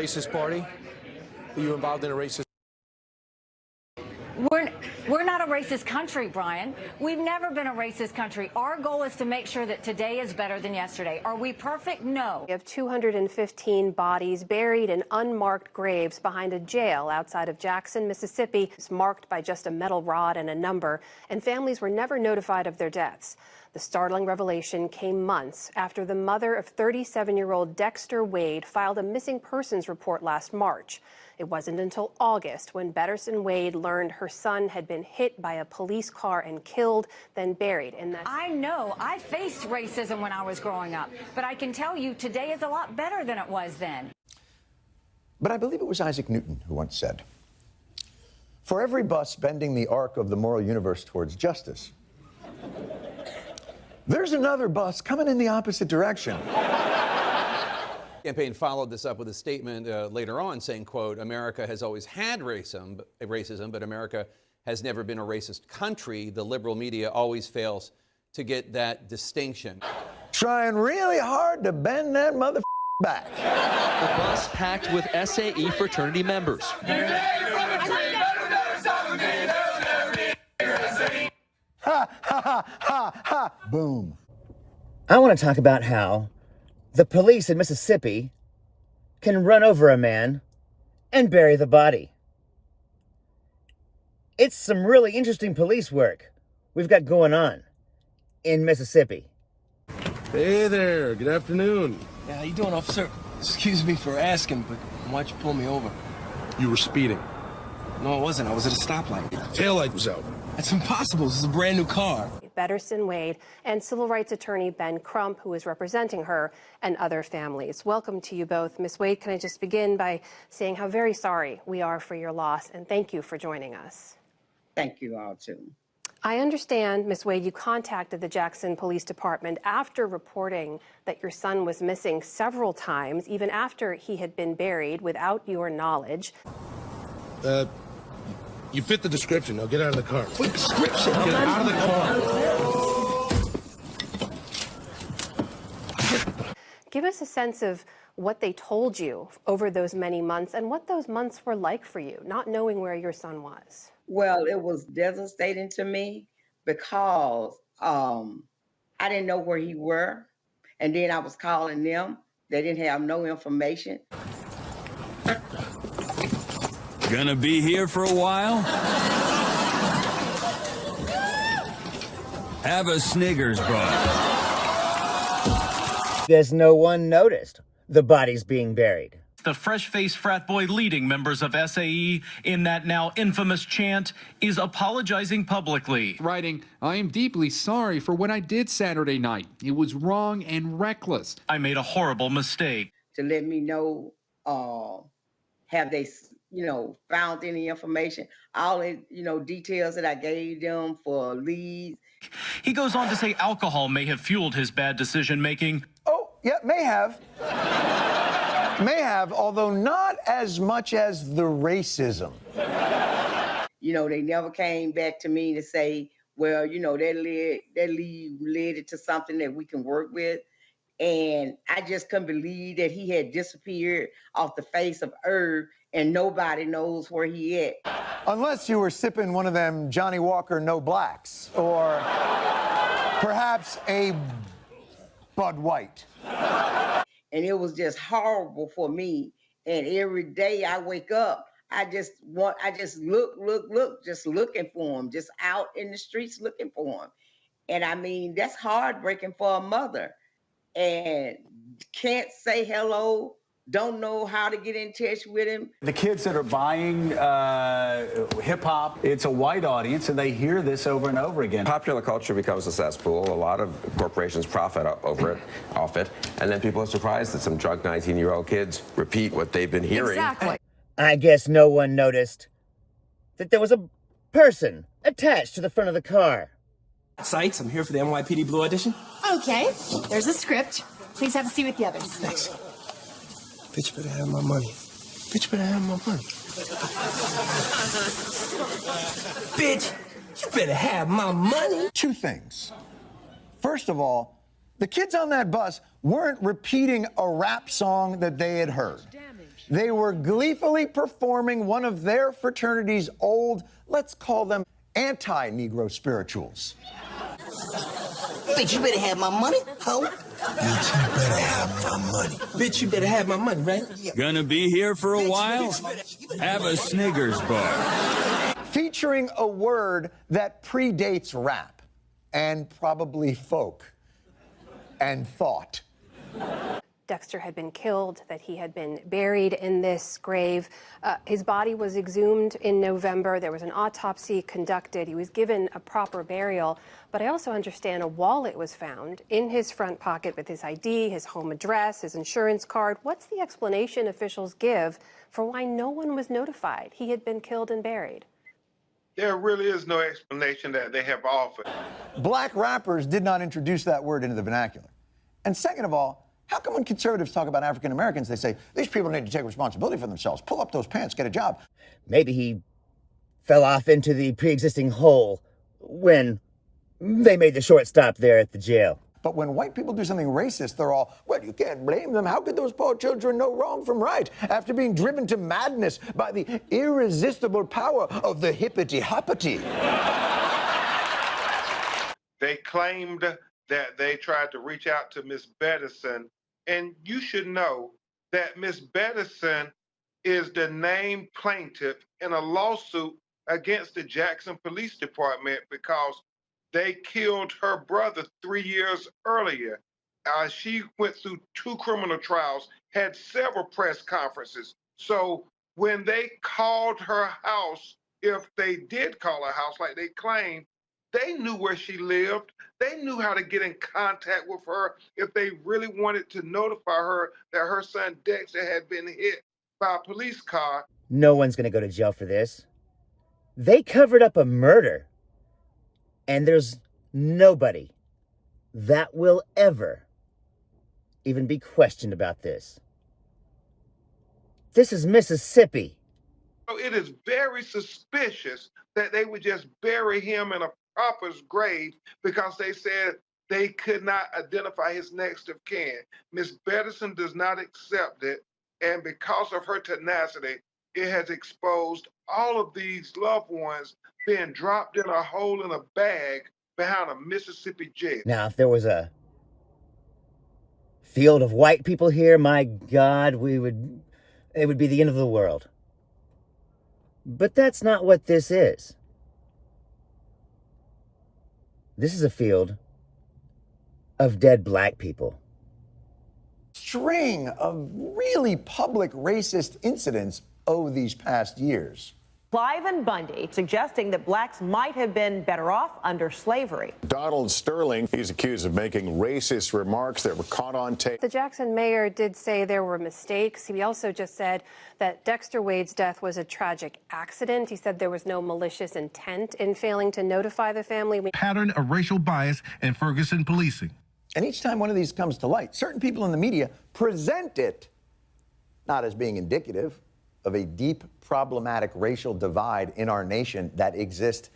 Racist party? Are you involved in a racist? We're not a racist country, Brian. We've never been a racist country. Our goal is to make sure that today is better than yesterday. Are we perfect? No. We have 215 bodies buried in unmarked graves behind a jail outside of Jackson, Mississippi. It's marked by just a metal rod and a number, and families were never notified of their deaths. The startling revelation came months after the mother of 37-year-old Dexter Wade filed a missing persons report last March. It wasn't until August when Betterson Wade learned her son had been hit by a police car and killed, then buried in that. I know. I faced racism when I was growing up, but I can tell you today is a lot better than it was then. But I believe it was Isaac Newton who once said, "For every bus bending the arc of the moral universe towards justice, there's another bus coming in the opposite direction." The campaign followed this up with a statement later on saying, quote, "America has always had racism, but America has never been a racist country. The liberal media always fails to get that distinction." Trying really hard to bend that mother back. The bus packed with SAE fraternity members. Ha, ha, ha, ha, ha. Boom. I want to talk about how the police in Mississippi can run over a man and bury the body. It's some really interesting police work we've got going on in Mississippi. Hey there, good afternoon. Yeah, how you doing, officer? Excuse me for asking, but why'd you pull me over? You were speeding. No, I wasn't. I was at a stoplight. Taillight was out. That's impossible. This is a brand new car. Betterson Wade and civil rights attorney Ben Crump, who is representing her and other families. Welcome to you both. Ms. Wade, can I just begin by saying how very sorry we are for your loss, and thank you for joining us. Thank you all, too. I understand, Ms. Wade, you contacted the Jackson Police Department after reporting that your son was missing several times, even after he had been buried without your knowledge. You fit the description. Now get out of the car. What description? Get out of the car. Give us a sense of what they told you over those many months and what those months were like for you, not knowing where your son was. Well, it was devastating to me because I didn't know where he were. And then I was calling them. They didn't have no information. Gonna be here for a while? Have a Snickers bar. There's no one noticed the bodies being buried. The fresh-faced frat boy leading members of SAE in that now infamous chant is apologizing publicly. Writing, "I am deeply sorry for what I did Saturday night. It was wrong and reckless. I made a horrible mistake." To let me know, have they, found any information, all the, details that I gave them for leads. He goes on to say alcohol may have fueled his bad decision-making. Oh, yeah, may have. May have, although not as much as the racism. They never came back to me to say, well, that lead it to something that we can work with. And I just couldn't believe that he had disappeared off the face of earth and nobody knows where he at. Unless you were sipping one of them Johnny Walker No Blacks, or perhaps a Bud White. And it was just horrible for me. And every day I wake up, I just look, just looking for him, just out in the streets looking for him. And I mean, that's heartbreaking for a mother. And can't say hello, don't know how to get in touch with him. The kids that are buying hip-hop, it's a white audience, and they hear this over and over again. Popular culture becomes a cesspool. A lot of corporations profit off it, and then people are surprised that some drunk 19-year-old kids repeat what they've been hearing. Exactly. I guess no one noticed that there was a person attached to the front of the car. Sights, I'm here for the NYPD Blue audition. Okay, there's a script. Please have a seat with the others. Thanks. Bitch better have my money. Bitch better have my money. Bitch, you better have my money. Two things. First of all, the kids on that bus weren't repeating a rap song that they had heard. They were gleefully performing one of their fraternity's old, let's call them anti-Negro spirituals. Bitch, you better have my money, ho. Bitch, you better have my money. Bitch, you better have my money, right? Gonna be here for a while? Have a Snickers bar. Featuring a word that predates rap and probably folk and thought. Dexter had been killed, that he had been buried in this grave. His body was exhumed in November. There was an autopsy conducted. He was given a proper burial. But I also understand a wallet was found in his front pocket with his ID, his home address, his insurance card. What's the explanation officials give for why no one was notified he had been killed and buried? There really is no explanation that they have offered. Black rappers did not introduce that word into the vernacular. And second of all, how come when conservatives talk about African Americans, they say, these people need to take responsibility for themselves, pull up those pants, get a job? Maybe he fell off into the pre-existing hole when they made the short stop there at the jail. But when white people do something racist, they're all, well, you can't blame them. How could those poor children know wrong from right after being driven to madness by the irresistible power of the hippity-hoppity? They claimed that they tried to reach out to Miss Bettison, and you should know that Miss Bettison is the named plaintiff in a lawsuit against the Jackson Police Department because they killed her brother 3 years earlier. She went through 2 criminal trials, had several press conferences. So when they called her house, if they did call her house like they claimed, they knew where she lived. They knew how to get in contact with her if they really wanted to notify her that her son Dexter had been hit by a police car. No one's going to go to jail for this. They covered up a murder. And there's nobody that will ever even be questioned about this. This is Mississippi. So it is very suspicious that they would just bury him in a pauper's grave because they said they could not identify his next of kin. Miss Bettison does not accept it, and because of her tenacity, it has exposed all of these loved ones being dropped in a hole in a bag behind a Mississippi jail. Now, if there was a field of white people here, my God, it would be the end of the world. But that's not what this is. This is a field of dead black people. String of really public racist incidents over these past years. Cliven Bundy suggesting that blacks might have been better off under slavery. Donald Sterling, he's accused of making racist remarks that were caught on tape. The Jackson mayor did say there were mistakes. He also just said that Dexter Wade's death was a tragic accident. He said there was no malicious intent in failing to notify the family. Pattern of racial bias in Ferguson policing. And each time one of these comes to light, certain people in the media present it not as being indicative of a deep, problematic racial divide in our nation that exists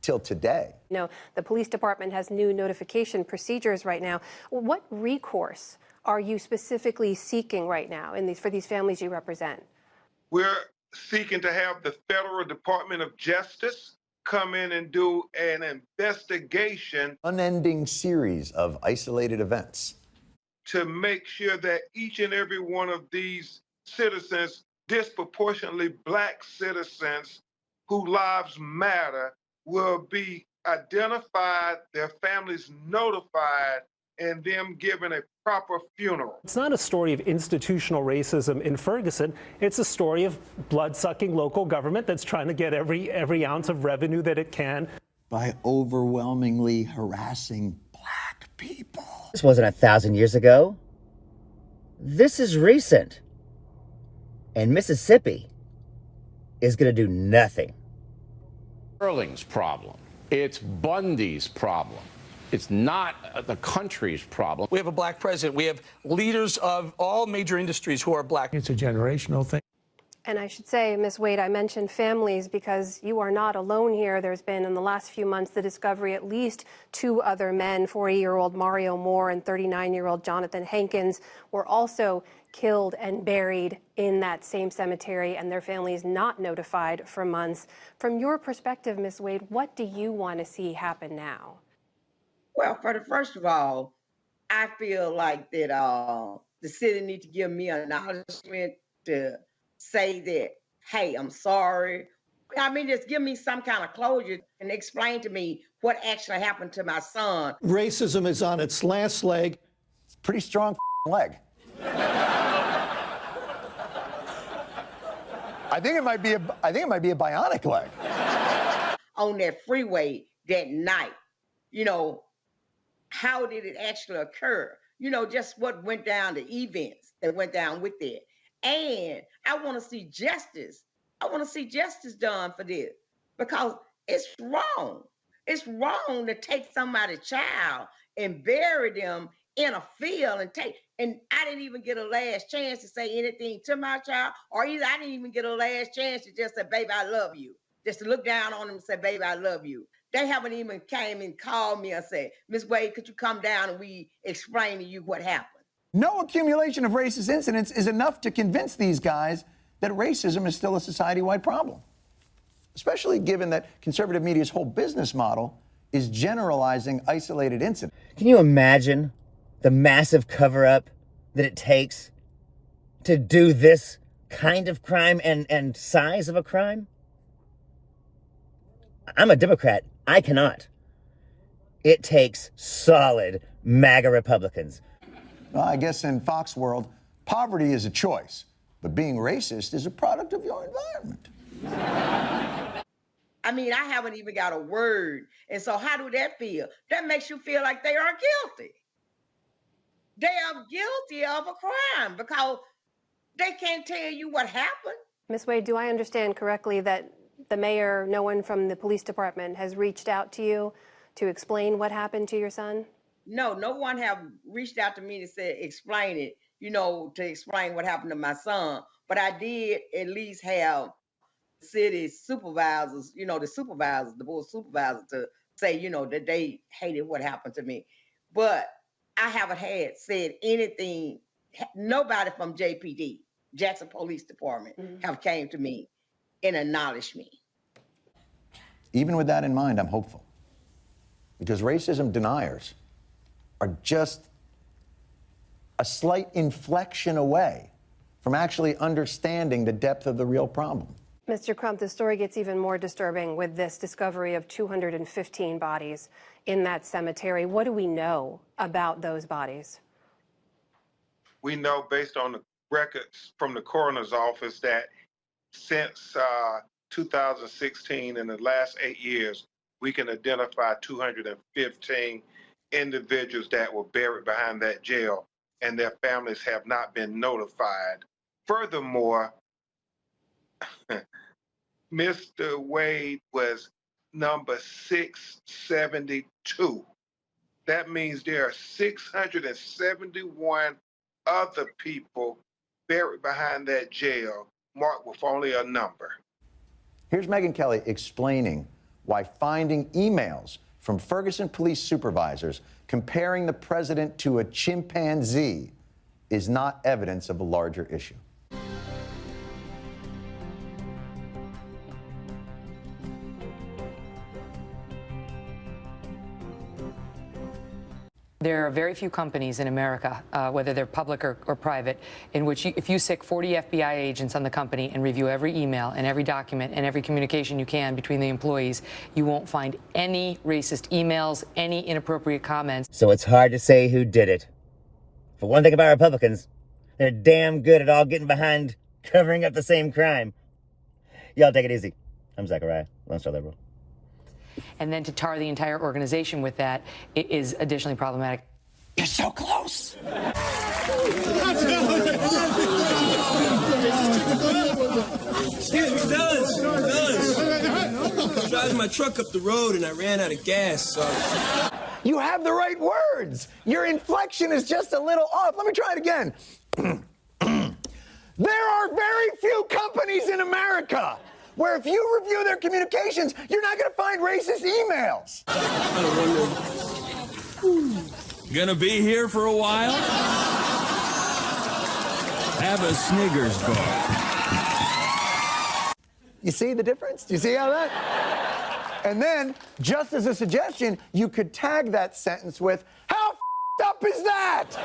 till today. You know, the police department has new notification procedures right now. What recourse are you specifically seeking right now for these families you represent? We're seeking to have the Federal Department of Justice come in and do an investigation. Unending series of isolated events. To make sure that each and every one of these citizens, disproportionately black citizens whose lives matter, will be identified, their families notified, and them given a proper funeral. It's not a story of institutional racism in Ferguson. It's a story of blood-sucking local government that's trying to get every ounce of revenue that it can. By overwhelmingly harassing black people. This wasn't 1,000 years ago. This is recent. And Mississippi is going to do nothing. Sterling's problem. It's Bundy's problem. It's not the country's problem. We have a black president. We have leaders of all major industries who are black. It's a generational thing. And I should say, Ms. Wade, I mentioned families because you are not alone here. There's been, in the last few months, the discovery at least 2 other men, 40-year-old Mario Moore and 39-year-old Jonathan Hankins, were also killed and buried in that same cemetery and their families not notified for months. From your perspective, Ms. Wade, what do you want to see happen now? Well, first of all, I feel like that the city needs to give me an acknowledgement to say that, hey, I'm sorry. I mean, just give me some kind of closure and explain to me what actually happened to my son. Racism is on its last leg. Pretty strong leg. I think it might be a bionic leg. On that freeway that night, you know, how did it actually occur? You know, just what went down, the events that went down with it. And I want to see justice. I want to see justice done for this because it's wrong. It's wrong to take somebody's child and bury them in a field and I didn't even get a last chance to say anything to my child, or either I didn't even get a last chance to just say, baby, I love you. Just to look down on them and say, baby, I love you. They haven't even came and called me and said, Ms. Wade, could you come down and we explain to you what happened? No accumulation of racist incidents is enough to convince these guys that racism is still a society-wide problem, especially given that conservative media's whole business model is generalizing isolated incidents. Can you imagine the massive cover-up that it takes to do this kind of crime and size of a crime? I'm a Democrat. I cannot. It takes solid MAGA Republicans. Well, I guess in Fox world, poverty is a choice, but being racist is a product of your environment. I mean, I haven't even got a word. And so how do that feel? That makes you feel like they are guilty. They are guilty of a crime because they can't tell you what happened. Ms. Wade, do I understand correctly that the mayor, no one from the police department has reached out to you to explain what happened to your son? No, no one have reached out to me to say, explain it, you know, to explain what happened to my son. But I did at least have city supervisors, you know, the board supervisors to say, you know, that they hated what happened to me. But I haven't said anything. Nobody from JPD, Jackson Police Department, have came to me and acknowledged me. Even with that in mind, I'm hopeful. Because racism deniers are just a slight inflection away from actually understanding the depth of the real problem. Mr. Crump, the story gets even more disturbing with this discovery of 215 bodies in that cemetery. What do we know about those bodies? We know based on the records from the coroner's office that since 2016, in the last 8 years, we can identify 215 individuals that were buried behind that jail, and their families have not been notified. Furthermore, Mr. Wade was number 672. That means there are 671 other people buried behind that jail, marked with only a number. Here's Megyn Kelly explaining why finding emails from Ferguson police supervisors comparing the president to a chimpanzee is not evidence of a larger issue. There are very few companies in America, whether they're public or private, in which if you stick 40 FBI agents on the company and review every email and every document and every communication you can between the employees, you won't find any racist emails, any inappropriate comments. So it's hard to say who did it. For one thing about Republicans, they're damn good at all getting behind covering up the same crime. Y'all take it easy. I'm Zachariah, Lone Star Liberal. And then to tar the entire organization with that is additionally problematic. You're so close. Excuse me, fellas. I'm driving my truck up the road and I ran out of gas, so... You have the right words. Your inflection is just a little off. Let me try it again. There are very few companies in America where if you review their communications, you're not going to find racist emails. Gonna be here for a while? Have a Snickers bar. You see the difference? Do you see how that? And then, just as a suggestion, you could tag that sentence with, how f***ed up is that?